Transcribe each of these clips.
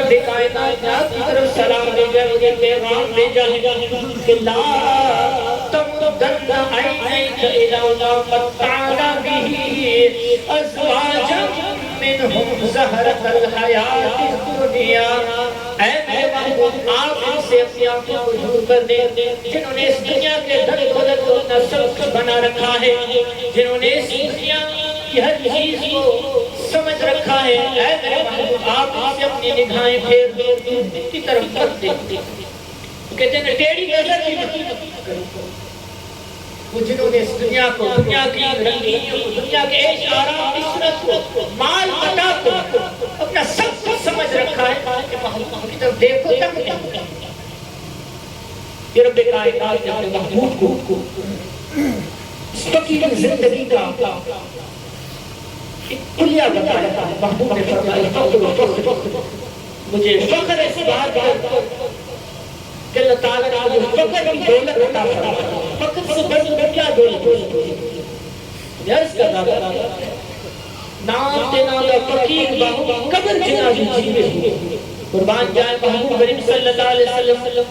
رب کائنات کی طرف سلام بھیجا ہے، پیغام بھیجا ہے کہ لا تمدن عینیک الی ما متعنا به ازواجا منہم زہرۃ الحیات الدنیا۔ اے میرے محبوب آپ ان سے اپنی آنکھوں کو دور کر دیں جنہوں نے اس دنیا کے در دولت کو اپنا سب کچھ بنا رکھا ہے، جنہوں نے اس دنیا کی ہر چیز کو سمجھ رکھا ہے۔ اے میرے محبوب آپ ان سے اپنی نگاہیں پھیر دو، ان کی طرف مت دیکھتے، کہتے ہیں ٹیڑھی نظر کی مت کرو۔ وہ جنہوں نے اس دنیا کو، دنیا کی رنگینیوں کو، دنیا کے عیش آرام عشرت کو، مال متاع کو اپنا سب کچھ سمجھ رکھا ہے کہ محبوب کی طرف دیکھو تک نہیں۔ یہ رب کائنات نے اپنے محبوب کو اس فقیر زندگی کا ایک کلیہ بتایا ہے۔ محبوب نے فرمایا فخر مجھے فخر اس بات پر کہ اللہ تعالیٰ نے مجھے فخر کی دولت عطا فرمائی۔ فخر سے بڑھ کر کیا دولت؟ عرض کرنا تھا نام دینا دا فقیر باہو قبر جنا جیوے قربان جائے محبوب کریم صلی اللہ علیہ وسلم۔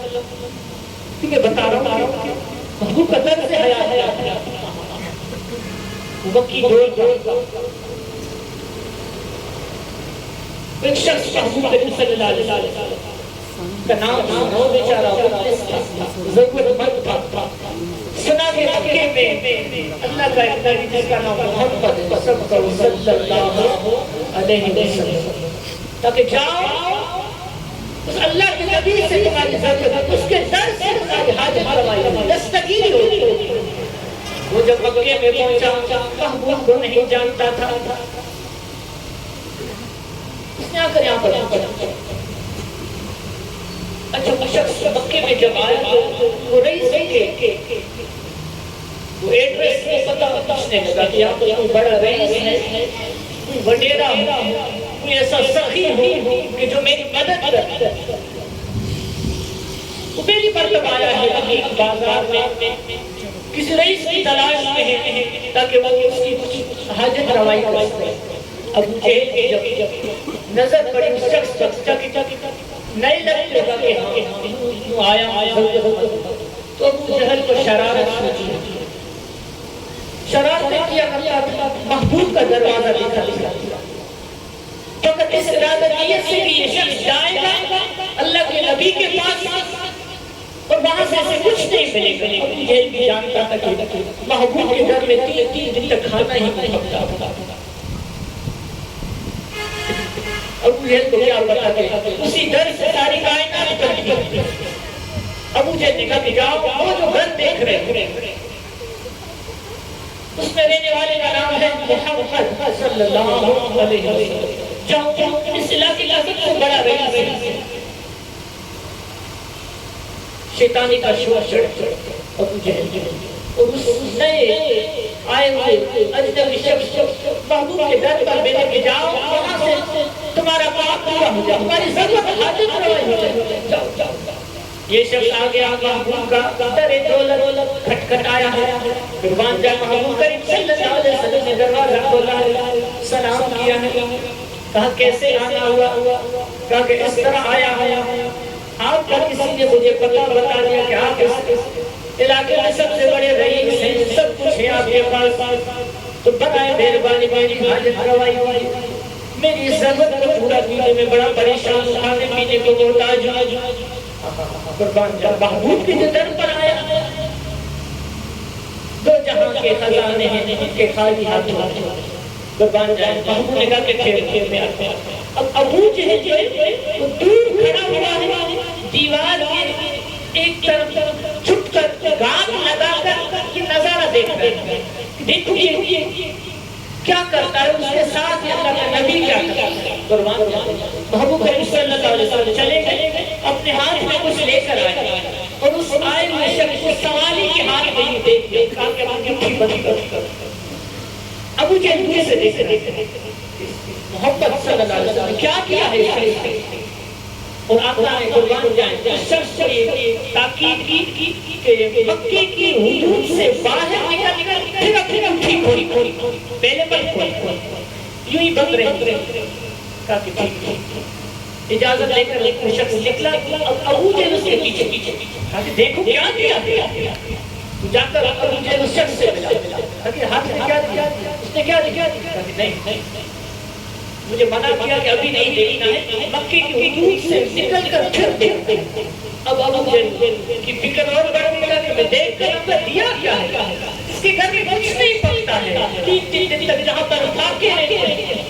کیونکہ بتا رہا ہوں محبوب کا طرز حیات ہے وقی دول ایک شخص محبوب کریم صلی اللہ علیہ وسلم کا نام سنو بیچارہ ضرورت مند تھا۔ سنا کہ مکے میں اللہ کا ایک نبی جس کا نام محمد صلی اللہ علیہ وسلم، تاکہ جاؤ اس اللہ کے نبی سے تمہاری ضرورت، اس کے در سے تمہاری حاجت روائی دستگیری ہوتی۔ وہ جب مکے میں پہنچا محبوب کو نہیں جانتا تھا، اس نے آ کر یہاں پر اچھا وہ شخص مکے میں جب آیا تو وہ رئیس کے وہ ایڈریس میں پتا پوچھنے لگا کہ یہاں پر کوئی بڑا رئیس ہے، کوئی وڈیرا ہو، کوئی ایسا سخی ہو کہ جو میری مدد کرتا ہے۔ وہ پہلی مرتبہ آیا ہے حقیق بازار میں کسی رئیس کی تلاش میں ہے تاکہ وہ اس کی کچھ حاجت روائی کر سکے۔ ابو جہل کی جب نظر پڑی اس شخص پر نہیں لگنے لگا کہ ہاں آیا تو ابو جہل کو شرارت ہوئی، شرارت کیا کرتا تھا، محبوب کا دروازہ دیکھا فقط اس ارادہ نیت سے کہ یہ شخص جائے گا اللہ کے نبی کے پاس اور وہاں سے اسے کچھ نہیں ملے گا۔ ابو جہل بھی جانتا تھا کہ محبوب کے گھر میں 3 دن تک کھانا ہی نہیں پکتا تھا۔ ابو جہل کو کیا پتا کہ اسی در سے ساری کائنات کرتی ہے۔ ابو جہل نے کہا کہ جاؤ وہ جو گھر دیکھ رہے ہیں اس میں رہنے والے کا نام ہے محمد صلی اللہ علیہ وسلم، جاؤ اس علاقے کا سب سے بڑا رئیس ہے۔ شیطانی کا شور چڑھ ابو جہل اور اس نئے آئے ہوئے اجنبی شخص محبوب کے در پر بیٹھے کہ جاؤ وہاں سے تمہارا پاک پورا ہو جائے، تمہاری ضرورت حاجت روائی ہو جائے، جاؤ۔ یہ شخص آگے محبوب کا در دولت کھٹکھٹایا ہے۔ قربان جائے محبوب کریم صلی اللہ علیہ وسلم نے دروازہ کھولا ہے، سلام کیا ہے، کہا کیسے آنا ہوا؟ کہا کہ اس طرح آیا ہے، آپ کا کسی نے مجھے پتہ بتا دیا کہ آپ اس علاقے میں سب سے بڑے رئیس ہیں، سب کچھ ہے آپ کے پاس، تو بتائیں مہربانی میری حاجت روائی ہوئی، میری ضرورت کو پورا کرنے میں بڑا پریشان، کھانے پینے کو محتاج ہوں۔ قربان جائے محبوب کی جو در پر آیا، دو جہاں کے خزانے ہیں ان کے خالی ہاتھ ہوتے، قربان جائے محبوب نے کہا کہ پھر میں آتے ہیں۔ اب ابو جہل جو ہے وہ دور کھڑا ہوا ہے، دیوار کے ایک طرف چھپ کر گام لگا کر یہ نظارہ دیکھ رہے ہیں، دیکھو یہ کیا کرتا ہے، اس کے ساتھ اللہ کا نبی کیا کرتا ہے۔ قربان محبوب کریم صلی اللہ علیہ وسلم چلے گئے، اپنے ہاتھ میں کچھ لے کر آئے اور اس آئے ہوئے شخص کو سوالی کے ہاتھ میں ہی دیکھ لیا، کہا کہ آپ کی بند کر۔ ابو جہل دوسرے سے دیکھتے محمد صلی اللہ علیہ وسلم کیا کیا ہے شخص نے، اور آقا نے قربان جائیں شخص کو یہ تاکید کی کہ مکے کی حدود سے باہر نکل کر پھر ٹھیک ہوئی، پہلے پر یوں ہی بند رہے، کہا کہ ٹھیک اجازت لے کر ایک شخص نکلا، اب ابو جہل اس کے پیچھے کہا کہ دیکھو کیا کیا، جا کر ابو جہل اس شخص سے ملا، کہا کہ ہاتھ میں کیا دیا، اس نے کیا دیا، کہا کہ نہیں مجھے منع کیا کہ ابھی نہیں دیکھنا ہے، مکے کی حدود سے نکل کر پھر دیکھتے ہیں۔ اب ابو جہل کی فکر اور بڑھ گیا کہ میں دیکھ کر اپنا دیا کیا ہے، اس کے گھر میں کچھ نہیں پکتا ہے، 3 دن تک جہاں پر اٹھا کے رہتے ہیں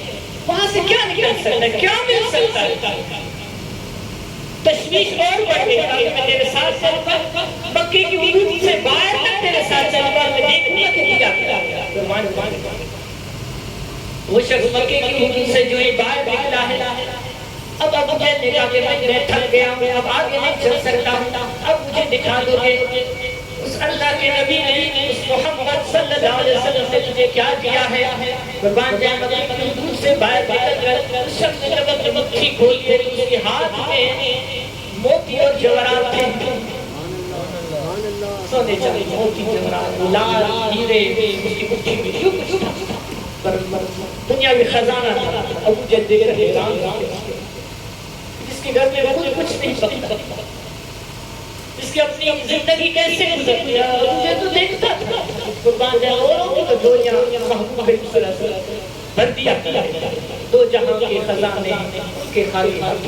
وہاں سے کیا نکل سکتا ہے، کیا مل سکتا ہے؟ تشویش اور بڑھ گئی کہ میں تیرے ساتھ چلوں گا، مکے کی حدود سے باہر تک تیرے ساتھ چلوں گا، میں دیکھوں گا کہ دیا کیا۔ وہ شخص مکے کی حدود سے جو ہی باہر نکلا ہے، اب ابو جہل نے کہا کہ میں تھک گیا ہوں، اب آگے نہیں چل سکتا ہوں، اب مجھے دکھا دو گے اس اللہ کے نبی نے اس محمد صلی اللہ علیہ وسلم نے تجھے کیا دیا ہے۔ قربان جائے مکے کی حدود سے باہر نکل کر اس شخص نے جب اپنی مٹھی کھولی تو اس کے ہاتھ میں موتی اور جواہرات تھے، سونے چاندی موتی جواہرات لال ہیرے اس کی مٹھی میں جو کچھ تھا دنیاوی خزانہ تھا۔ ابو جہل دیکھ کر حیران تھا، جس کے گھر میں کچھ نہیں پکتا، اس کی اپنی زندگی کیسے گزرتی ہے، ابو جہل تو دیکھتا تھا۔ قربان جائے اوروں کی تو دنیا محبوب کریم صلی اللہ علیہ وسلم بھر دیا ہے، دو جہاں کے خزانے اس کے خالی ہاتھ۔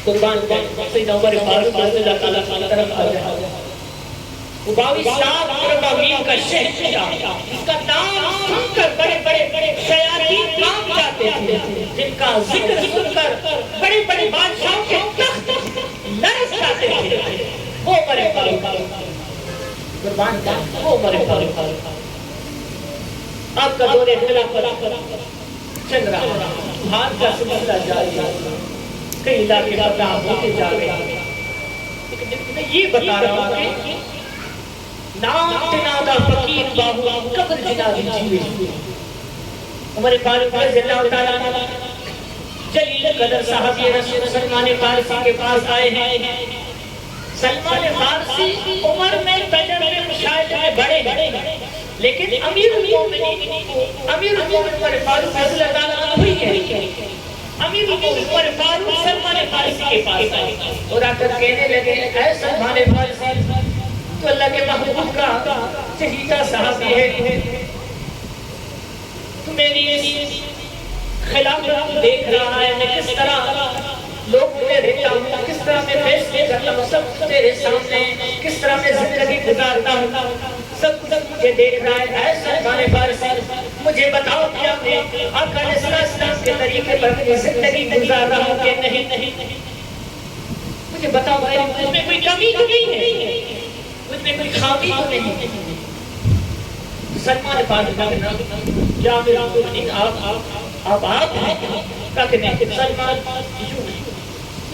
قربان جائے سیدنا عمر فاروق رضی اللہ تعالیٰ عنہ طرف آ جائے، وہ 22 سال عربین کا شہنشاہ، اس کا نام سن کر بڑے بڑے شیاطین کام جاتے تھے، جن کا ذکر سن کر بڑے بڑے بادشاہوں کے تخت لرز جاتے تھے، وہ عمر فاروق۔ قربان جائے وہ عمر فاروق، آپ کا دور خلافت چل رہا ہے، ہاتھ کا سلسلہ جاری ہے، کئی علاقے فتح ہوتے جا رہے ہیں، لیکن میں یہ بتا رہا ہوں کہ نام تنادا فقیر باہو قبر جنازی جیوے۔ عمر فاروق رضی اللہ تعالیٰ عنہ جلیل قدر صحابی رسول سلمان فارسی کے پاس آئے ہیں۔ سلمان فارسی عمر میں تجربے مشاہدے میں بڑے ہیں، لیکن امیر المومنین عمر فاروق رضی اللہ تعالیٰ عنہ ہوئی ہے۔ امیر المومنین عمر فاروق سلمان فارسی کے پاس آئے اور آ کر کہنے لگے اے سلمان فارسی، تو اللہ کے محبوب کا چہیتا صحابی ہے، تو میری اس خلافت کو دیکھ رہا ہے، میں کس طرح لوگوں میں رہتا ہوں، کس طرح میں فیصلے کرتا ہوں، سب تیرے سامنے کس طرح میں زندگی گزارتا ہوں، سب کچھ مجھے دیکھ رہا ہے۔ اے سلمان فارسی مجھے بتاؤ کہ آپ نے آقا علیہ السلام کے طریقے پر اپنی زندگی گزار رہا ہوں کہ نہیں، مجھے بتاؤ مجھ میں کوئی کمی تو نہیں ہے، مجھ میں کوئی خامی تو نہیں۔ سلمان فارسی کیا میرا مومنین آپ ہیں؟ کہا کہ نہیں سلمان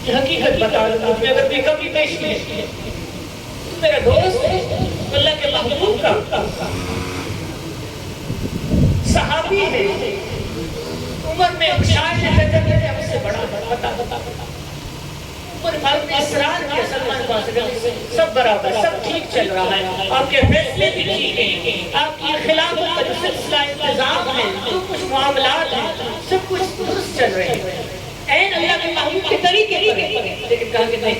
یہ حقیقت بتا رہا ہوں، مجھ میں اگر کوئی کمی پیشی ہے، تو میرا دوست ہے، اللہ کے محبوب کا صحابی ہے، عمر میں شاید تجربے میں ہم سے بڑا بتا عمر فاروق نے اصرار کیا سلمان فارسی سب برابر، سب ٹھیک چل رہا ہے، آپ کے فیصلے بھی ٹھیک ہیں، آپ کی خلافت کا جو سلسلہ انتظام ہے، جو کچھ معاملات ہیں، سب کچھ درست چل رہے ہیں، این اللہ کے محبوب کے طریقے پر ہے۔ لیکن کہا کہ نہیں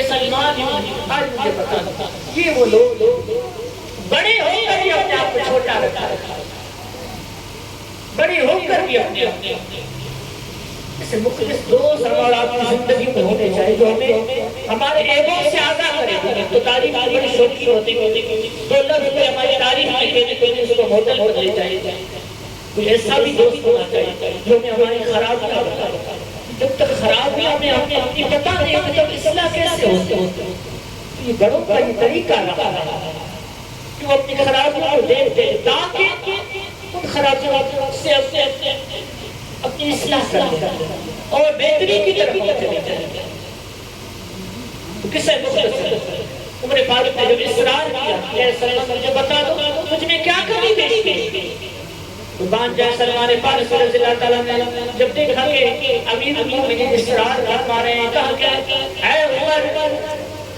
سلمان آج مجھے بتا دو، یہ وہ لوگ بڑے ہو کر بھی اپنے آپ کو چھوٹا رکھا، بڑے ہو کر بھی اپنے اسے مخلص دوست ہمارا آپ کی زندگی میں ہونے چاہیے، جو ہمیں ہمارے عیبوں سے آگاہ کرے۔ تو تاریخ کی بڑی شوقی ہوتی تو لفظ میں ہماری تاریخ میں کہنے کوئی اس کو ماڈل پر لے جائے، کوئی ایسا بھی دوست ہونا چاہیے جو ہمیں ہماری خرابیاں بتائے۔ جب تک خرابیاں ہمیں اپنی پتہ نہیں ہوتی تب اصلاح کیسے ہوتے؟ یہ بڑوں کا یہ طریقہ رہا ہے کہ وہ اپنی خرابیوں کو دیکھتے ہیں تاکہ ان خرابیوں سے اپنی اصلاح کرتے ہیں اور بہتری کی طرف چلے جائیں۔ قصہ مختصر عمر فاروق نے جب اصرار کیا کہ سلمان مجھے بتا دو مجھ میں کیا کمی بیشی ہے، قربان جائے سلمان فارسی رضی اللہ تعالیٰ نے جب دیکھا کہ امیر المومنین اصرار فرما رہے ہیں، کہا کہ اے عمر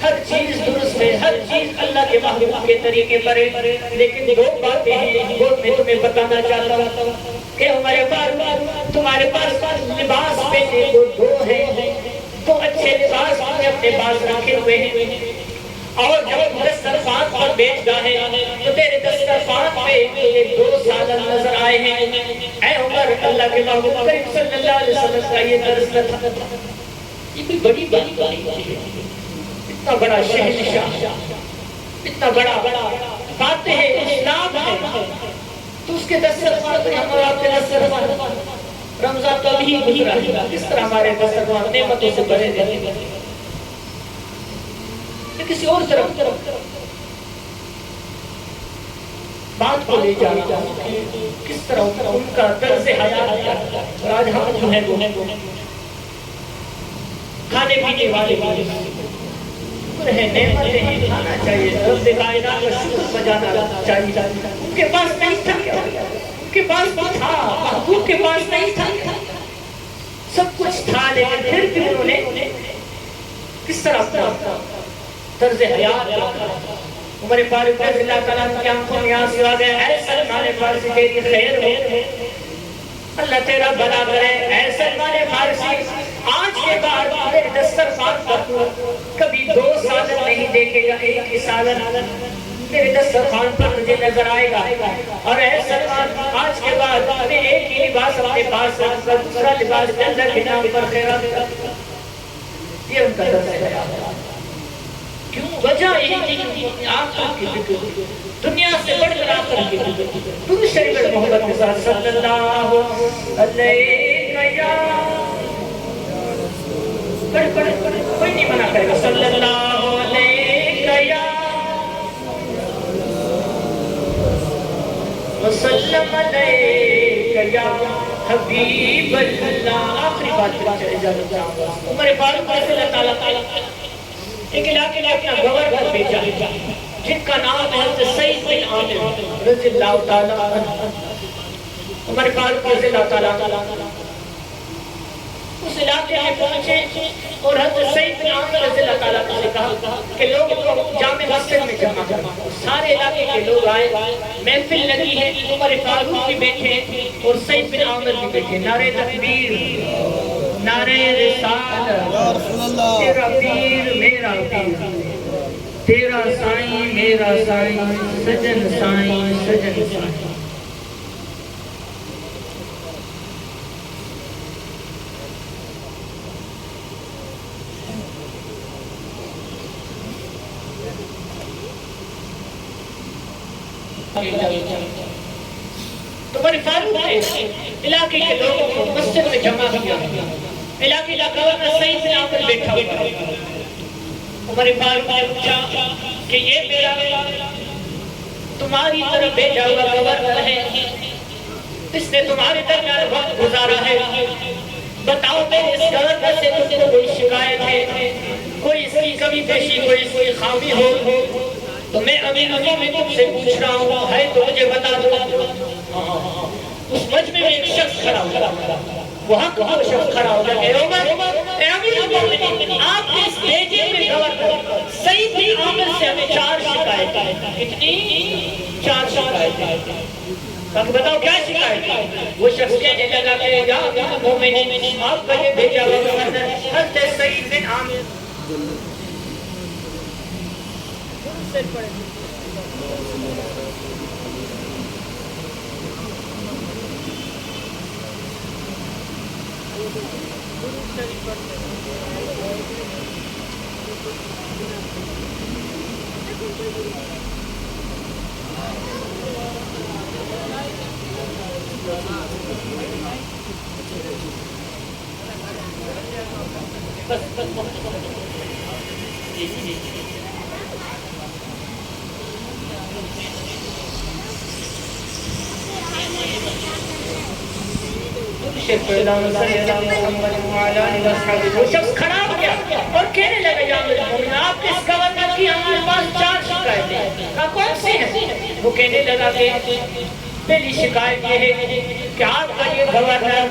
ہر چیز درست ہے، ہر چیز اللہ کے محبوب کے طریقے پر ہے، لیکن دو باتیں ہیں وہ میں تمہیں بتانا چاہتا ہوں کہ ہمارے پاس تمہارے پاس لباس پہننے کو دو ہیں، اپنے پاس رکھے ہوئے ہیں اور جب دسترخوان پر بیٹھتا ہے تو تیرے دسترخوان پہ یہ 2 سالن نظر آئے ہیں. اے عمر اللہ کے محبوب کریم صلی اللہ علیہ وسلم کا یہ درس تھا. یہ کوئی بڑی بات نہیں ہے. اتنا بڑا شہنشاہ, اتنا بڑا فاتح اسلام ہے, تو اس کے دسترخوان پہ ہم اور آپ کے دسترخوان رمضان تو ابھی گزرا ہے, کس طرح ہمارے دسترخوان نعمتوں سے بھرے رہے. کسی اور طرف بات کو لے جا رہا ہوں, کس طرح ان کا طرز حیات ہے. اور آج ہم جو ہیں وہ کھانے پینے والے ہیں, نعمتیں ہیں, کھانا چاہیے, رب کائنات کا شکر بجانا چاہیے. ان کے پاس نہیں تھا کیا, ان کے پاس تھا, محبوب کے پاس نہیں تھا, سب کچھ تھا, لیکن پھر بھی انہوں نے کس طرح اپنا طرز حیات رکھا. عمر فاروق رضی اللہ تعالیٰ کی آنکھوں میں آنسو آ گئے. اے سلمان فارسی تیری خیر ہو, اللہ تیرا بھلا کرے. اے سلمان فارسی آج کے بعد میرے دسترخوان پر کبھی 2 سالن نہیں دیکھے گا, ایک ہی سالن میرے دسترخوان پر مجھے نظر آئے گا. اور اے سلمان آج کے بعد میں ایک ہی لباس اپنے پاس رکھ کر دوسرا لباس جنت کے نام پر خیرات کرتا. یہ ان کا طرز حیات ہے. کیوں وجہ یہ تھی آخرت کی فکر, دنیا سے بڑھ کر آخرت کی فکر. تم شریف محمد کے ساتھ صلی اللہ علیہ یا کوئی نہیں منع کرے گا, صلی اللہ علیہ یا وسلم علیہ یا حبیب اللہ. آخری بات پر اجازت چاہوں گا. عمر فاروق رضی اللہ تعالیٰ ایک علاقے میں اپنا گورنر بھیجا جن کا نام ہے حضرت سعید بن عامر رضی اللہ تعالیٰ عنہ. عمر فاروق رضی اللہ تعالیٰ اس علاقے میں پہنچے اور حضرت سعید بن عامر رضی اللہ تعالیٰ نے کہا کہ لوگ جامع مسجد میں جمع کرو. سارے علاقے کے لوگ آئے, محفل لگی ہے, عمر فاروق بھی بیٹھے اور سعید بن عامر بھی بیٹھے. نعرہ تکبیر, نعرہ رسالت, تیرا پیر میرا پیر, تیرا سائیں میرا سائیں, سجن سائیں سجن سائیں. تو عمر فاروق نے علاقے کے لوگوں کو مسجد میں جمع کیا. علاقے کا گورنر سعید بن عامر بیٹھا ہوا. عمر فاروق نے پوچھا کہ یہ میرا تمہاری طرف بھیجا ہوا گورنر ہے, اس نے تمہارے درمیان وقت گزارا ہے, بتاؤ میرے اس گورنر سے تم کو کوئی شکایت ہے, کوئی اس کی کمی پیشی, کوئی اس کی خامی ہو تو میں ابھی میں تم سے پوچھ رہا ہوں, ہے تو مجھے بتا دو. اس مجمع میں ایک شخص کھڑا ہوا, وہاں وہ شخص کھڑا ہو گیا. اے امیر المومنین, آپ کے اس بھیجے میں گورنر سعید بن عامر سے ہمیں 4 شکایتیں. کتنی؟ 4 شکایتیں. بتاؤ کیا شکایت ہے؟ وہ شخص کہنے لگا کہ یا امیر المومنین, آپ کا یہ بھیجا ہوا گورنر حضرت سعید بن عامر وہ شخص کھڑا ہو گیا اور کہنے لگا یا امیر المومنین, آپ اس گورنر کی ہمارے پاس 4 شکایتیں. کہا کون سی ہیں؟ وہ کہنے لگا کہ پہلی شکایت یہ ہے کہ آپ کا یہ گورنر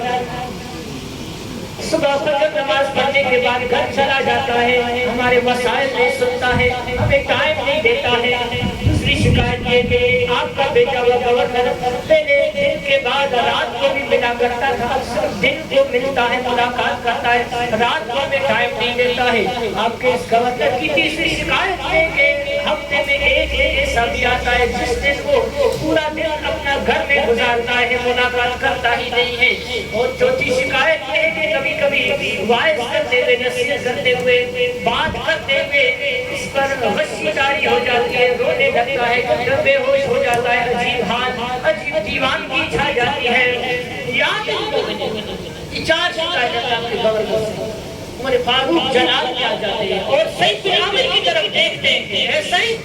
صبح فجر نماز پڑھنے کے بعد گھر چلا جاتا ہے, ہمارے مسائل نہیں سنتا ہے, ہمیں ٹائم نہیں دیتا ہے. دوسری شکایت یہ کہ آپ کا بیٹا ہوا گورنر پہلے دن کے بعد رات کو بھی ملا کرتا تھا، دن کو ملتا ہے ملاقات کرتا ہے، رات کو میں ٹائم نہیں دیتا ہے۔ آپ کے اس گورنر کی تیسری شکایت ہے کہ ہفتے میں ایک دن ایسا بھی آتا ہے جس دن وہ پورا دن اپنا گھر میں گزارتا ہے، ملاقات کرتا ہی نہیں ہے۔ اور چوتھی شکایت ہے کہ کبھی کبھی وائز کرتے ہوئے، نصیحت کرتے ہوئے، بات کرتے ہوئے اس پر غصے داری ہو جاتی ہے، رونے لگتا ہے، کبھی بے ہوش ہو جاتا ہے، عجیب حال، عجیب دیوانگی چھا جاتی ہے۔ یاد ہے چار شکایت آپ کے گورنر سے عمر فاروق جلال کے آ جاتے ہیں اور سید بن عامر کی طرف دیکھتے ہیں، ایسا ہی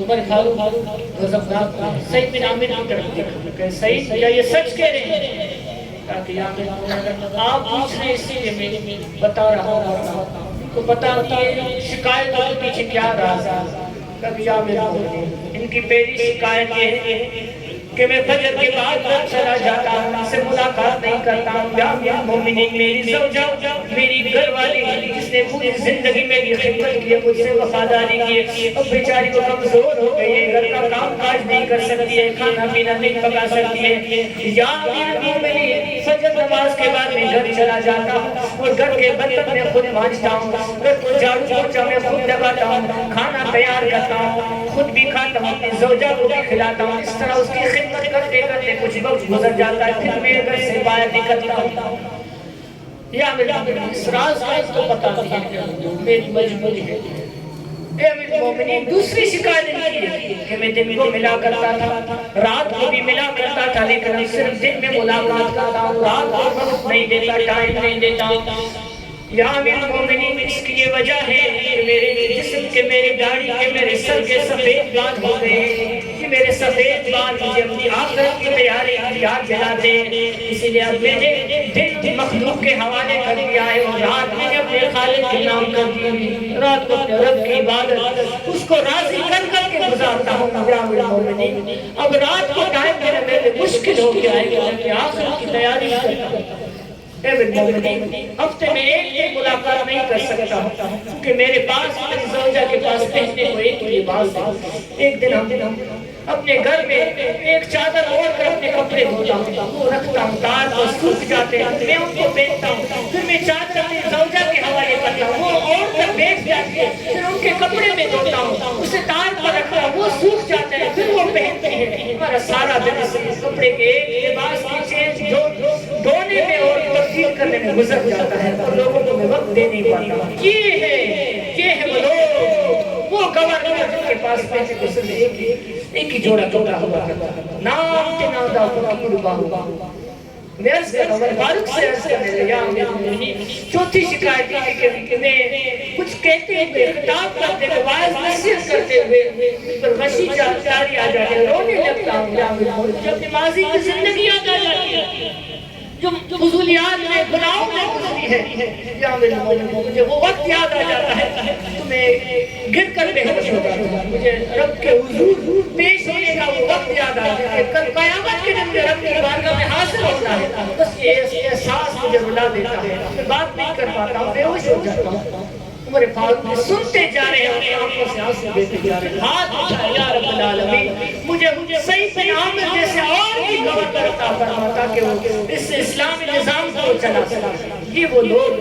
عمر فاروق غضبناک سید بن عامر کی طرف دیکھا کہ سید کیا یہ سچ کہہ رہے ہیں؟ کہا کہ آپ پوچھ رہے اسی لیے میں بتا رہا ہوں، تو بتا کہ شکایت کے پیچھے کیا راز ہے؟ کہا کہ ان کی پہلی شکایت یہ ہے کہ میں فجر کے بعد گھر چلا جاتا ہوں، ان سے ملاقات نہیں کرتا ہوں۔ یا امیر المومنین، میری زوجہ، میری گھر والی جس نے پوری زندگی میری خدمت کی ہے، مجھ سے وفاداری کی ہے، اب بیچاری کو کمزور ہو گئی ہے، گھر کا کام کاج نہیں کر سکتی ہے، کھانا پینا نہیں پکا سکتی ہے۔ یا امیر المومنین، فجر نماز کے بعد میں گھر چلا جاتا ہوں اور گھر کے برتن میں خود مانجتا ہوں، گھر کو جھاڑو پوچھا میں خود لگاتا ہوں، کھانا تیار کرتا ہوں، خود بھی کھاتا ہوں، اپنی زوجہ کو بھی کھلاتا ہوں۔ اس طرح اس کی خدمت کرتے کرتے کچھ وقت گزر جاتا ہے، پھر میں گھر سے باہر نکلتا ہوں۔ یا میرا اس راز کا اس کو بتاتی ہے کہ میری مجبوری ہے۔ اے امیر المومنین، دوسری شکایت کی ہے کہ میں دن کو ملا کرتا تھا، رات کو بھی ملا کرتا تھا، لیکن صرف دن میں ملاقات کرتا ہوں، رات کو وقت نہیں دیتا، ٹائم نہیں دیتا۔ یا امیر المومنین، اس کی یہ وجہ ہے کہ میرے جسم کے، میری داڑھی کے، میرے سر کے سفید بال ہو گئے ہیں، کہ میرے سفید بال مجھے اپنی آخرت کی تیاری کی یاد دلاتے ہیں، اسی لیے اب میں نے دن مخلوق کے حوالے کر دیا ہے اور رات میں اپنے خالق کے نام کر دی، رات کو اپنے رب کی عبادت اس کو راضی کر کر کے گزارتا ہوں۔ یا امیر المومنین، اب رات کو ٹائم دینا میرے مشکل ہو گیا ہے کہ آخرت کی تیاری کرتا ہوں۔ اے المومنین، ہفتے میں ایک دن ملاقات نہیں کر سکتا ہوں کیونکہ میرے پاس، میری زوجہ کے پاس پہننے کو ایک لباس ہے۔ ایک دن ہم اپنے گھر میں ایک چادر اوڑھ کر اپنے کپڑے دھوتا ہوں، وہ رکھتا ہوں، تار کو سوکھ جاتے ہیں، میں ان کو پہنتا ہوں، پھر میں چادر اپنی زوجہ کے حوالے کرتا ہوں، وہ اوڑھ کر بیٹھ جاتی ہے، پھر ان کے کپڑے میں دھوتا ہوں، اسے تار پر رکھتا ہوں، وہ سوکھ جاتے ہیں، پھر وہ پہنتی ہے۔ ہمارا سارا دن اس کپڑے کے ایک لباس کی چینج دھونے میں اور تبدیل کرنے میں گزر جاتا ہے اور لوگوں کو میں وقت دے نہیں پاتا۔ یہ ہے وہ لوگ، وہ گورنر کے پاس پیسے کو صرف ایک ہی جوڑا ٹوٹا ہوا کرتا ہے، نام کے نام دا فقیر باہو۔ میں عرض کرتا ہوں، عمر فاروق سے عرض کرنے لگا، یا امیر المومنین، چوتھی شکایت ہے کہ میں کچھ کہتے ہوئے، خطاب کرتے ہوئے، واعظ نصیحت کرتے ہوئے پر غشی جاری آ جاتے ہیں، رونے لگتا ہوں۔ یا امیر المومنین، جب ماضی کی زندگی یاد آ جاتی ہے، جو فضولیات میں، گناہوں میں گزری ہے، یا امیر المومنین، مجھے وہ وقت یاد آ جاتا ہے تو میں گر کر بے ہوش ہو جاتا ہوں، مجھے رب کے حضور پیش ہونے کا وہ وقت یاد آ جاتا ہے، کل قیامت کے دن میں رب کی بارگاہ میں حاضر ہونا ہے، بس یہ احساس مجھے رلا دیتا ہے، میں بات نہیں کر پاتا ہوں، بے ہوش ہو جاتا ہوں۔ عمر فاروق سنتے جا رہے ہیں، اپنی آنکھوں سے آنسو بہتے جا رہے ہیں، ہاتھ اٹھائے، یا رب العالمین، مجھے سید بن عامر جیسے اور بھی گورنر پر عطا فرماتا کہ وہ اس اسلامی نظام کو چلا سکے. یہ وہ لوگ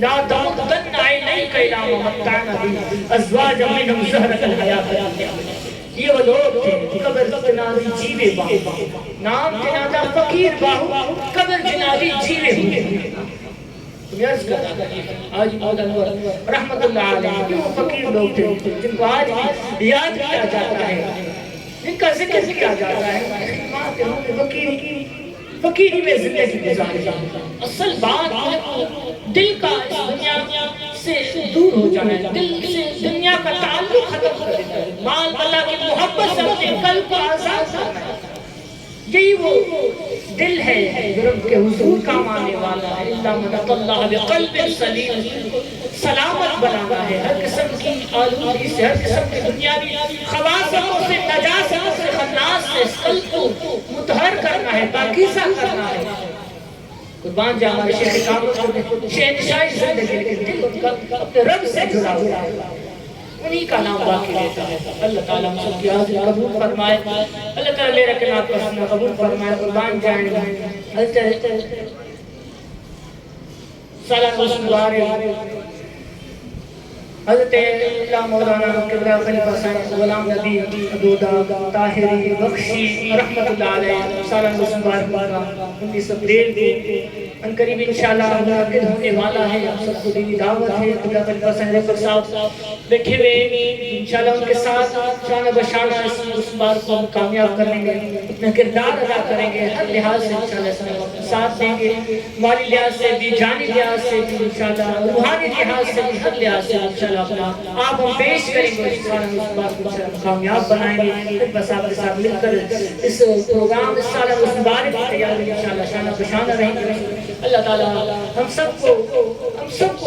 لا تمدن عینیک الی ما متعنا به ازواجا منهم زہرۃ الحیاۃ الدنیا. یہ وہ لوگ تھے قبر جنازی جیوے باہو, نام جنازہ فقیر باہو, قبر جنازی جیوے ہوئے. یس کرتا آج مولانا رحمت اللہ علیہ وہ فقیر لوگ تھے جن کو آج بھی یاد کیا جاتا ہے, جن کا ذکر کیا جاتا ہے. فقیری میں زندگی گزاری. اصل بات ہے دل کا اس دنیا سے دور ہو جانا ہے, دل سے دنیا کا تعلق ختم کر دینا ہے, مال اللہ کی محبت سے اپنے قلب کو آزاد کرنا ہے. یہی وہ دل ہے جو رب کے حضور کام آنے والا ہے. اللہ مدد اللہ بقلب سلیم, سلامت بنانا ہے ہر قسم کی آلودگی سے, ہر قسم کی دنیاوی خباثتوں سے, نجاستوں سے, خناس سے اس قلب کو مطہر کرنا ہے, پاکیزہ کرنا ہے. قربان جا ہمارے شیخ کامل شہنشاہی زندگی کے دل ان کا اپنے رب سے جڑا ہوا ہے, انہی کا نام باقی رہتا ہے. اللہ تعالیٰ ہم سب کی حاضری قبول فرمائے, اللہ تعالیٰ میرا کنات پسند قبول فرمائے. قربان جائیں گے سالہ رسول اللہ حضرت اللہ مولانا قبلہ خلیفہ صاحب غلام نبی عبداللہ طاہری بخشی رحمت اللہ علیہ سالہ رسول اللہ 19 اپریل کو ان قریب انشاءاللہ منعقد ہونے والا ہے. ہم سب کو دینی دعوت ہے. قبلہ خلیفہ صاحب بیٹھے ہوئے انشاءاللہ ان کے ساتھ شانہ بشانہ اس بار کو ہم کامیاب کریں گے, اپنا کردار ادا کریں گے, ہر لحاظ سے انشاءاللہ ساتھ دیں گے, مالی لحاظ سے بھی, جانی لحاظ سے بھی انشاءاللہ, روحانی لحاظ سے بھی, ہر لحاظ سے انشاءاللہ آپ ہم پیش کریں گے. اس بار ہم اس بار کو کامیاب بنائیں گے. بس آپ کے ساتھ مل کر اس پروگرام اس سال اس بار کی تیاری انشاءاللہ شانہ بشانہ رہیں گے. اللہ تعالیٰ ہم سب کو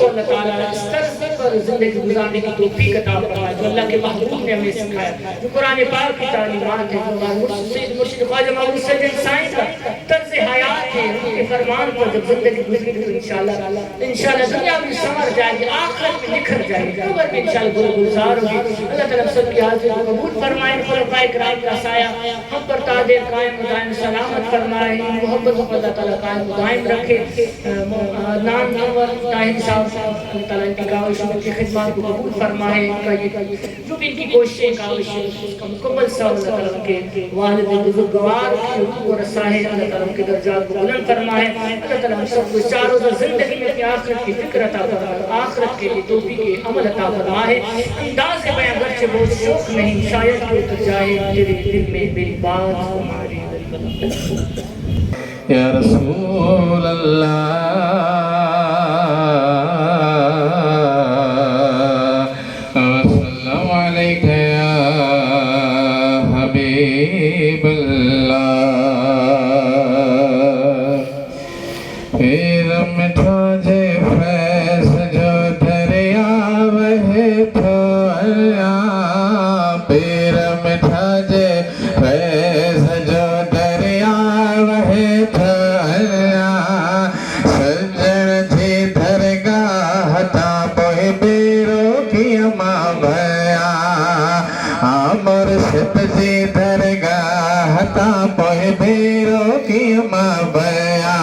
اللہ تعالیٰ اس طرز پر زندگی گزارنے کی توفیق عطا فرمائے جو اللہ کے محبوب نے ہمیں سکھایا, جو قرآن پاک کی تعلیمات ہیں, جو سید مرشد خواجہ محمود سید سائنس کا طرز حیات ہے, ان کے فرمان پر جب زندگی گزرے گی تو انشاءاللہ دنیا میں سمر جائے گی, آخرت میں نکھر جائے گی, قبر میں انشاءاللہ گلزار ہوگی. اللہ تعالیٰ سب کی حاضری کو قبول فرمائے, خلفائے کرام کا سایہ ہم پر تاجر قائم و دائم سلامت فرمائے, محبت کو اللہ تعالیٰ قائم و دائم رکھے. نان نور طاہر صاحب اللہ تعالیٰ ان کی کاوشوں کی خدمات کو قبول فرمائے, ان کا یہ جو بھی ان کی کوششیں کاوشیں اس کا مکمل ثواب اللہ تعالیٰ کے والد بزرگوار کی حقوق و رسائے اللہ تعالیٰ ان کے درجات کو بلند فرمائے. اللہ تعالیٰ ہم سب کو چار روزہ زندگی میں اپنی آخرت کی فکر عطا فرمائے, آخرت کے لیے توفیق عمل عطا فرمائے. انداز بیان گرچہ بہت شوق نہیں, شاید کہ اتر جائے تیرے دل میں میری بات ہماری. یا رسول اللہ السلام علیکہ یا حبیب اللہ. پھر مٹھا جے فیض جو دریا بہے تو اللہ, پھر مٹھا جے فیض جو دریا بہے تو اللہ, سجن تھی درگاہ تا پوئی بیرو کی ماں بیا, مرشد جی درگاہ تا پوئی بیرو کی ماں بیا.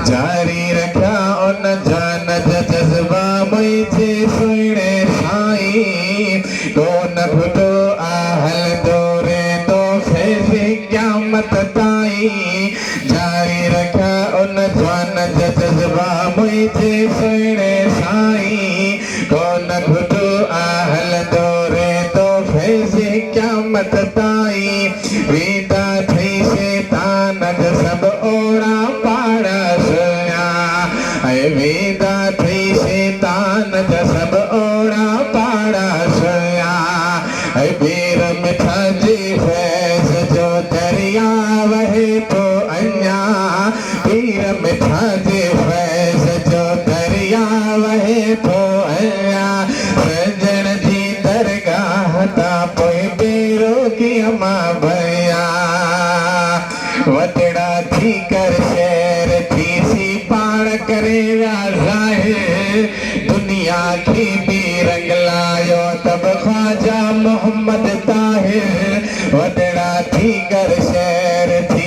جاری رکھا ان جان جذبہ مجھے سونے سائیں, کون گھٹو آہل دورے تو خیزی قیامت تائیں. جاری رکھا ان جان جذبہ مجھے سونے سائیں, کون گھٹو آہل دورے تو خیزی قیامت تائیں. ویدہ تھی شیطان سب اوڑا پاڑا سیا, اے ویدہ تھی شیطان سب اوڑا پاڑا سیا. اے بیر مٹھا جی فیض جو دریا وہے تو انیا, بیر مٹھا جی فیض جو دریا وہے تو انیا. سجن جی درگاہ تا پوئی بیرو کی ماں بیا, وطڑا تھی کر شیر تھی سی پاڑ کرے ظاہر, دنیا کی بھی رنگ لایو تب خواجہ محمد طاہر. وطڑا تھی کر شیر تھی